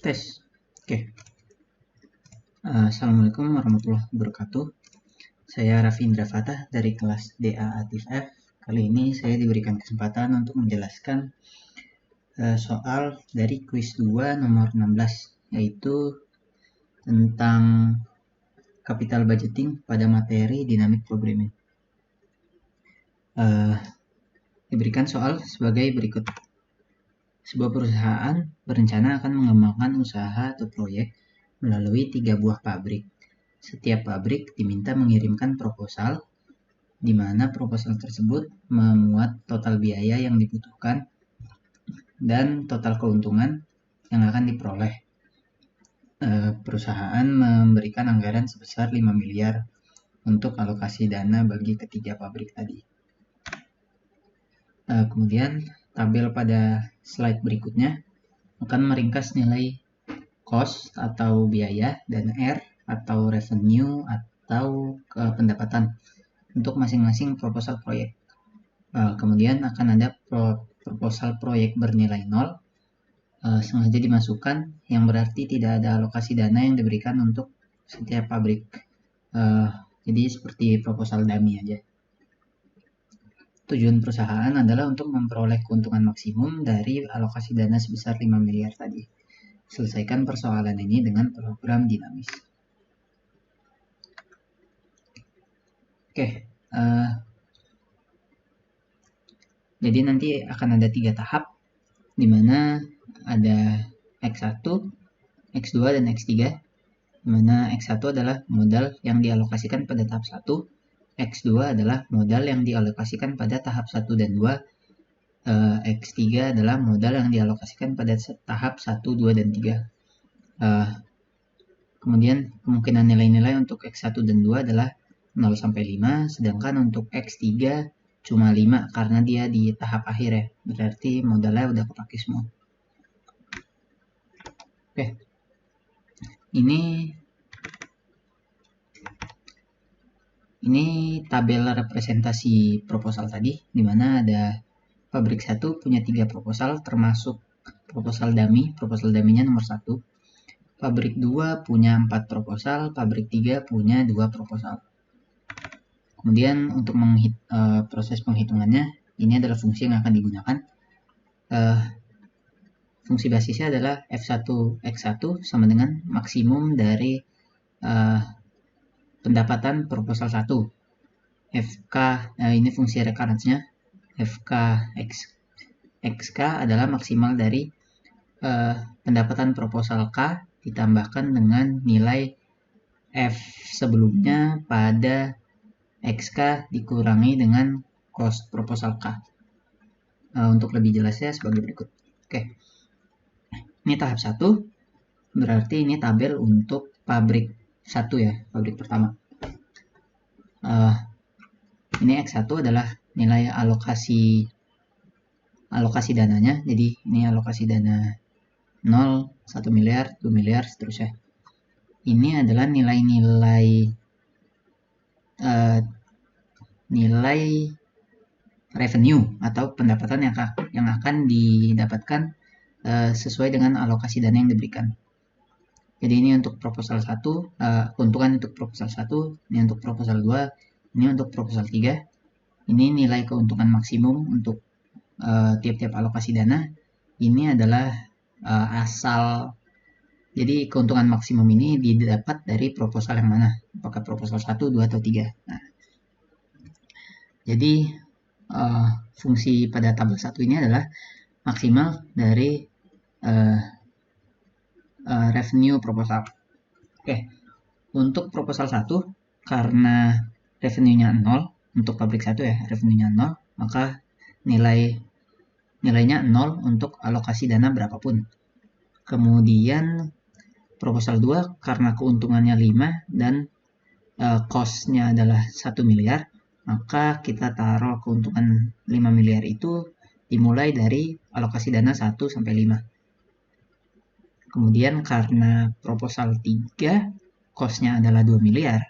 Tes. Oke. Assalamualaikum warahmatullahi wabarakatuh. Saya Raffi Indra Fatah dari kelas DA Atif F. Kali ini saya diberikan kesempatan untuk menjelaskan soal dari kuis 2 nomor 16, yaitu tentang capital budgeting pada materi dynamic programming. Diberikan soal sebagai berikut. Sebuah perusahaan berencana akan mengembangkan usaha atau proyek melalui 3 buah pabrik. Setiap pabrik diminta mengirimkan proposal, di mana proposal tersebut memuat total biaya yang dibutuhkan dan total keuntungan yang akan diperoleh. Perusahaan memberikan anggaran sebesar 5 miliar untuk alokasi dana bagi ketiga pabrik tadi. Kemudian tabel pada slide berikutnya akan meringkas nilai cost atau biaya dan R atau revenue atau pendapatan untuk masing-masing proposal proyek. Kemudian akan ada proposal proyek bernilai 0, sengaja dimasukkan, yang berarti tidak ada alokasi dana yang diberikan untuk setiap pabrik. Jadi seperti proposal dummy aja. Tujuan perusahaan adalah untuk memperoleh keuntungan maksimum dari alokasi dana sebesar 5 miliar tadi. Selesaikan persoalan ini dengan program dinamis. Oke, jadi nanti akan ada 3 tahap, di mana ada X1, X2, dan X3, di mana X1 adalah modal yang dialokasikan pada tahap 1, X2 adalah modal yang dialokasikan pada tahap 1 dan 2, X3 adalah modal yang dialokasikan pada tahap 1, 2, dan 3. Kemudian kemungkinan nilai-nilai untuk X1 dan 2 adalah 0 sampai 5, sedangkan untuk X3 cuma 5 karena dia di tahap akhir ya, berarti modalnya udah kepake semua. Oke, ini tabel representasi proposal tadi, di mana ada pabrik 1 punya 3 proposal termasuk proposal dummy, proposal dummy-nya nomor 1. Pabrik 2 punya 4 proposal, pabrik 3 punya 2 proposal. Kemudian untuk proses penghitungannya, ini adalah fungsi yang akan digunakan. Fungsi basisnya adalah F1X1 sama dengan maksimum dari pendapatan proposal 1. FK, ini fungsi recurrence-nya. XK adalah maksimal dari pendapatan proposal K ditambahkan dengan nilai F sebelumnya pada XK dikurangi dengan cost proposal K. Untuk lebih jelasnya sebagai berikut. Oke, ini tahap 1, berarti ini tabel untuk pabrik 1 ya, pabrik pertama. Ini X1 adalah nilai alokasi dananya, jadi ini alokasi dana 0, 1 miliar, 2 miliar, seterusnya. Ini adalah nilai revenue atau pendapatan yang akan didapatkan sesuai dengan alokasi dana yang diberikan. Jadi ini untuk proposal 1, keuntungan untuk proposal 1, ini untuk proposal 2, ini untuk proposal 3. Ini nilai keuntungan maksimum untuk tiap-tiap alokasi dana. Ini adalah jadi keuntungan maksimum ini didapat dari proposal yang mana? Apakah proposal 1, 2, atau 3? Nah, jadi fungsi pada tabel 1 ini adalah maksimal dari revenue proposal. Oke, untuk proposal 1, karena revenue-nya 0, untuk pabrik 1 ya, revenue-nya 0, maka nilainya 0 untuk alokasi dana berapapun. Kemudian proposal 2, karena keuntungannya 5 dan cost-nya adalah 1 miliar, maka kita taruh keuntungan 5 miliar itu dimulai dari alokasi dana 1 sampai 5. Kemudian karena proposal 3, cost-nya adalah 2 miliar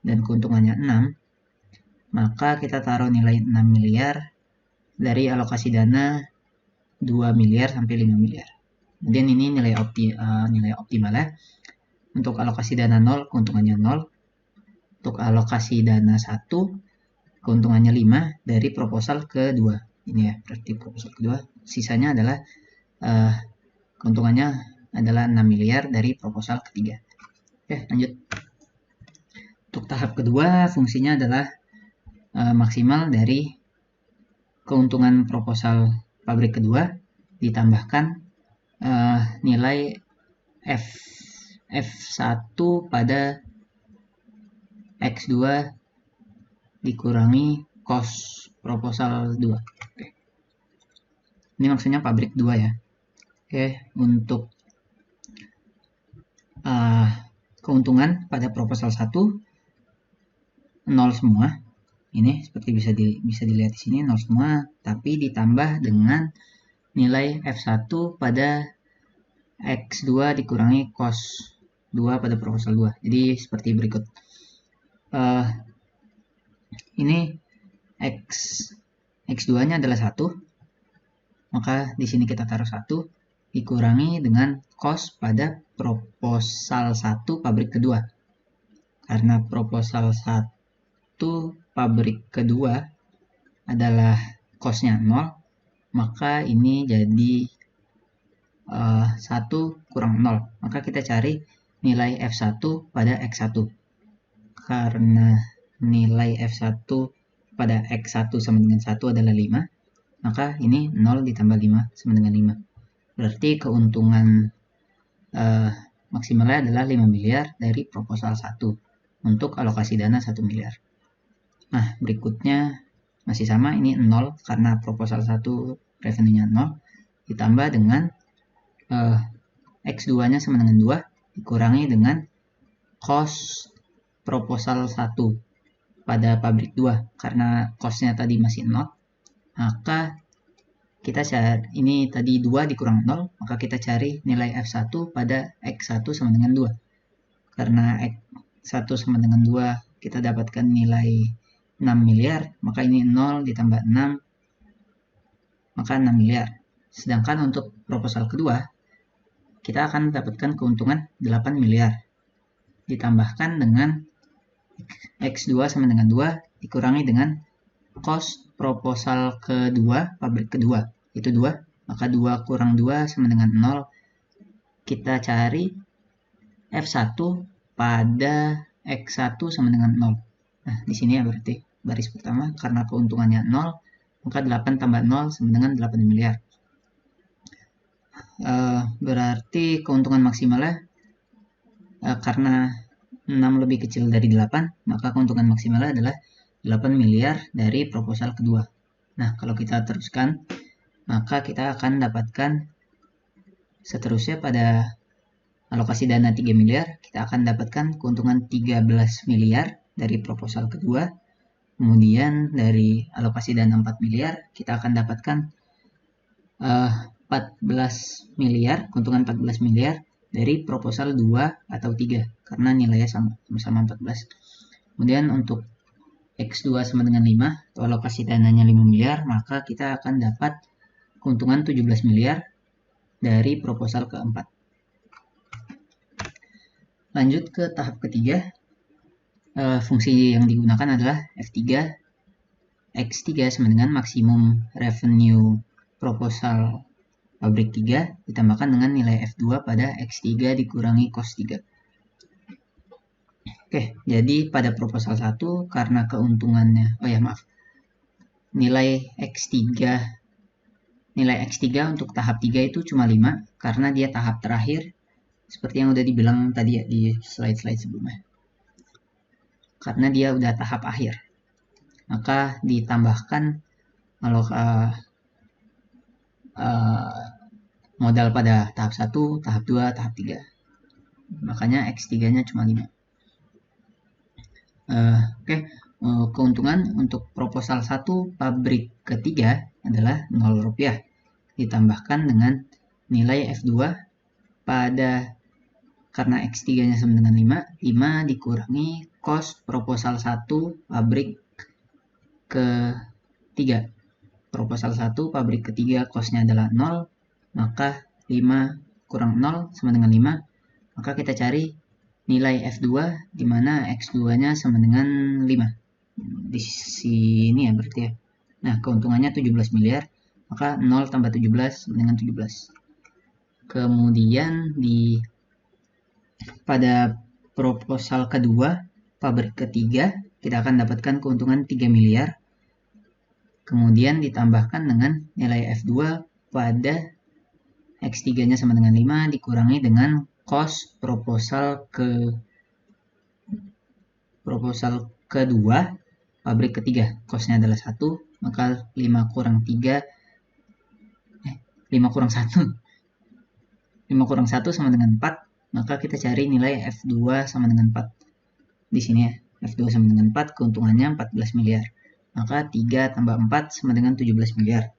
dan keuntungannya 6, maka kita taruh nilai 6 miliar dari alokasi dana 2 miliar sampai 5 miliar. Kemudian ini nilai optimalnya. Untuk alokasi dana 0, keuntungannya 0. Untuk alokasi dana 1, keuntungannya 5 dari proposal kedua. Ini ya, berarti proposal kedua. Sisanya adalah keuntungannya adalah 6 miliar dari proposal ketiga. Oke, lanjut. Untuk tahap kedua, fungsinya adalah maksimal dari keuntungan proposal pabrik kedua ditambahkan nilai F1 pada X2 dikurangi cost proposal 2. Oke. Ini maksudnya pabrik 2 ya. Oke, untuk keuntungan pada proposal 1 0 semua. Ini seperti bisa dilihat di sini 0 semua, tapi ditambah dengan nilai F1 pada X2 dikurangi cos 2 pada proposal 2. Jadi seperti berikut. Ini X2-nya adalah 1. Maka di sini kita taruh 1 dikurangi dengan cos pada proposal 1 pabrik kedua. Karena proposal 1 pabrik kedua adalah cosnya 0, maka ini jadi 1 kurang 0. Maka kita cari nilai F1 pada X1. Karena nilai F1 pada X1 sama dengan 1 adalah 5, maka ini 0 ditambah 5 sama dengan 5. Berarti keuntungan maksimalnya adalah 5 miliar dari proposal 1 untuk alokasi dana 1 miliar. Nah, berikutnya masih sama, ini 0 karena proposal 1 revenue-nya 0 ditambah dengan X2-nya sama dengan 2 dikurangi dengan cost proposal 1 pada pabrik 2. Karena cost-nya tadi masih 0, maka kita cari, ini tadi 2 dikurang 0, maka kita cari nilai F1 pada X1 sama dengan 2. Karena X1 sama dengan 2 kita dapatkan nilai 6 miliar, maka ini 0 ditambah 6, maka 6 miliar. Sedangkan untuk proposal kedua, kita akan mendapatkan keuntungan 8 miliar. Ditambahkan dengan X2 sama dengan 2 dikurangi dengan cost proposal kedua, pabrik kedua, itu 2. Maka 2 kurang 2 sama dengan 0. Kita cari F1 pada X1 sama dengan 0. Nah, di sini ya berarti baris pertama, karena keuntungannya 0, maka 8 tambah 0 sama dengan 8 miliar. Berarti keuntungan maksimalnya karena 6 lebih kecil dari 8, maka keuntungan maksimalnya adalah 8 miliar dari proposal kedua. Nah, kalau kita teruskan, maka kita akan dapatkan seterusnya pada alokasi dana 3 miliar, kita akan dapatkan keuntungan 13 miliar dari proposal kedua. Kemudian dari alokasi dana 4 miliar, kita akan dapatkan 14 miliar, keuntungan 14 miliar dari proposal 2 atau 3, karena nilainya sama-sama 14. Kemudian untuk X2 sama dengan 5, atau alokasi dananya 5 miliar, maka kita akan dapat keuntungan 17 miliar dari proposal keempat. Lanjut ke tahap ketiga, fungsi yang digunakan adalah F3, X3 sama dengan maksimum revenue proposal pabrik 3 ditambahkan dengan nilai F2 pada X3 dikurangi cos 3. Oke, jadi pada proposal 1 karena keuntungannya, nilai X3 untuk tahap 3 itu cuma 5 karena dia tahap terakhir, seperti yang udah dibilang tadi ya di slide-slide sebelumnya. Karena dia udah tahap akhir, maka ditambahkan modal pada tahap 1, tahap 2, tahap 3. Makanya X3-nya cuma 5. Keuntungan untuk proposal 1 pabrik ketiga adalah 0 rupiah. Ditambahkan dengan nilai F2 pada, karena X3-nya sama dengan 5 dikurangi cost proposal 1 pabrik ketiga. Proposal 1 pabrik ketiga costnya adalah 0, maka 5 kurang 0 sama dengan 5, maka kita cari nilai F2 di mana X2-nya sama dengan 5. Di sini ya berarti ya. Nah, keuntungannya 17 miliar, maka 0 tambah 17 sama dengan 17. Kemudian pada proposal kedua, pabrik ketiga, kita akan dapatkan keuntungan 3 miliar. Kemudian ditambahkan dengan nilai F2 pada X3-nya sama dengan 5 dikurangi dengan cost proposal kedua, pabrik ketiga. Costnya adalah 1, maka 5 kurang 1 sama dengan 4, maka kita cari nilai F2 sama dengan 4. Di sini ya, F2 sama dengan 4, keuntungannya 14 miliar. Maka 3 tambah 4 sama dengan 17 miliar.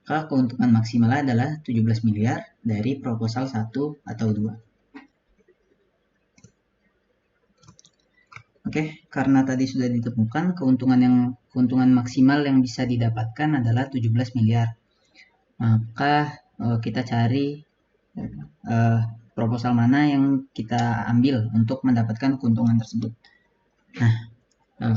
Maka keuntungan maksimal adalah 17 miliar dari proposal 1 atau 2. Oke, karena tadi sudah ditemukan keuntungan maksimal yang bisa didapatkan adalah 17 miliar. Maka kita cari proposal mana yang kita ambil untuk mendapatkan keuntungan tersebut. Nah,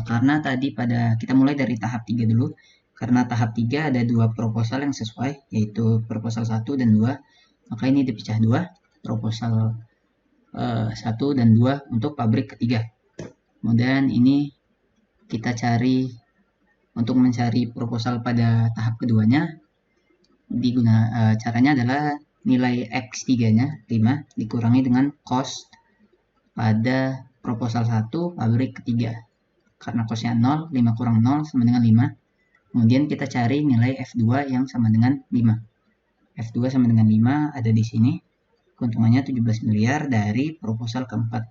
karena tadi kita mulai dari tahap 3 dulu. Karena tahap 3 ada 2 proposal yang sesuai, yaitu proposal 1 dan 2. Maka ini dipecah 2, proposal 1 dan 2 untuk pabrik ketiga. Kemudian ini kita cari untuk mencari proposal pada tahap keduanya. Caranya adalah nilai X3-nya 5 dikurangi dengan cost pada proposal 1 pabrik ketiga. Karena costnya 0, 5 kurang 0 sama dengan 5. Kemudian kita cari nilai F2 yang sama dengan 5. F2 sama dengan 5 ada di sini. Keuntungannya 17 miliar dari proposal keempat.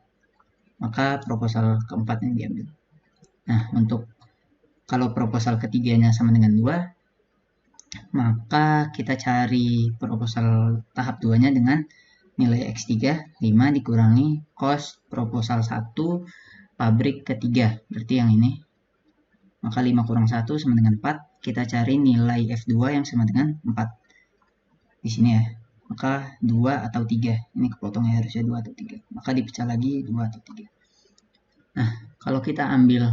Maka proposal keempat yang diambil. Nah, kalau proposal ketiganya sama dengan 2, maka kita cari proposal tahap 2-nya dengan nilai X3 5 dikurangi cost proposal 1 pabrik ketiga, berarti yang ini. Maka 5 kurang 1 sama dengan 4, kita cari nilai F2 yang sama dengan 4 di sini ya. Maka 2 atau 3, ini kepotongnya harusnya 2 atau 3, maka dipecah lagi 2 atau 3. Nah, kalau kita ambil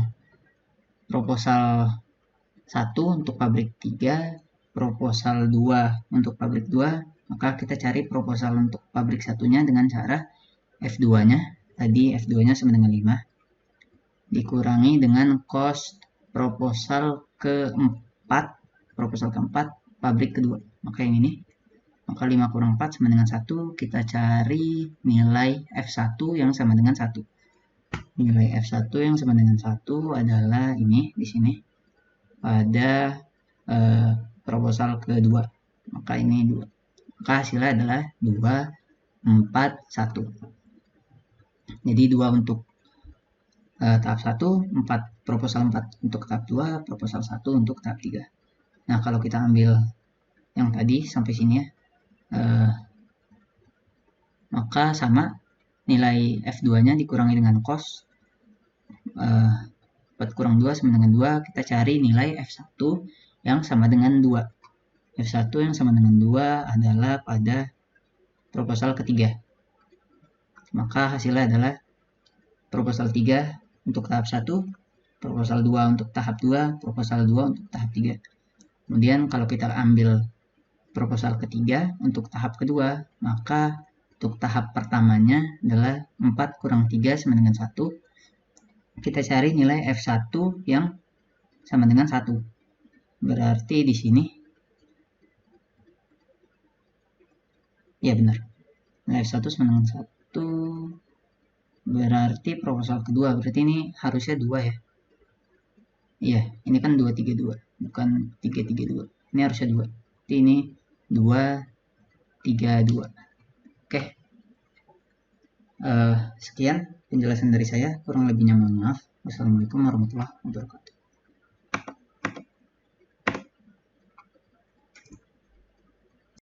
proposal 1 untuk pabrik 3, proposal 2 untuk pabrik 2, maka kita cari proposal untuk pabrik satunya dengan cara F2-nya. Tadi F2-nya sama dengan 5 dikurangi dengan cost proposal keempat pabrik kedua. Maka yang ini. Maka 5 kurang 4 sama dengan 1, kita cari nilai F1 yang sama dengan 1. Nilai F1 yang sama dengan 1 adalah ini di sini pada proposal kedua. Maka ini 2. Maka hasilnya adalah 2, 4, 1. Jadi 2 untuk tahap 1, 4 proposal 4 untuk tahap 2, proposal 1 untuk tahap 3. Nah, kalau kita ambil yang tadi sampai sini ya, maka sama nilai F2-nya dikurangi dengan cost 4 kurang 2 sama dengan 2, kita cari nilai F1 yang sama dengan 2. F1 yang sama dengan 2 adalah pada proposal ketiga. Maka hasilnya adalah proposal 3 untuk tahap 1, proposal 2 untuk tahap 2, proposal 2 untuk tahap 3. Kemudian kalau kita ambil proposal ketiga untuk tahap kedua, maka untuk tahap pertamanya adalah 4 kurang 3 sama dengan 1. Kita cari nilai F1 yang sama dengan 1. Berarti di sini, ya benar, nilai F1 sama dengan 1. Berarti proposal kedua, berarti ini harusnya 2 ya. Iya, ini kan 232, bukan 332. Ini harusnya 2. Jadi ini 232. Oke. Sekian penjelasan dari saya, kurang lebihnya mohon maaf. Wassalamualaikum warahmatullahi wabarakatuh.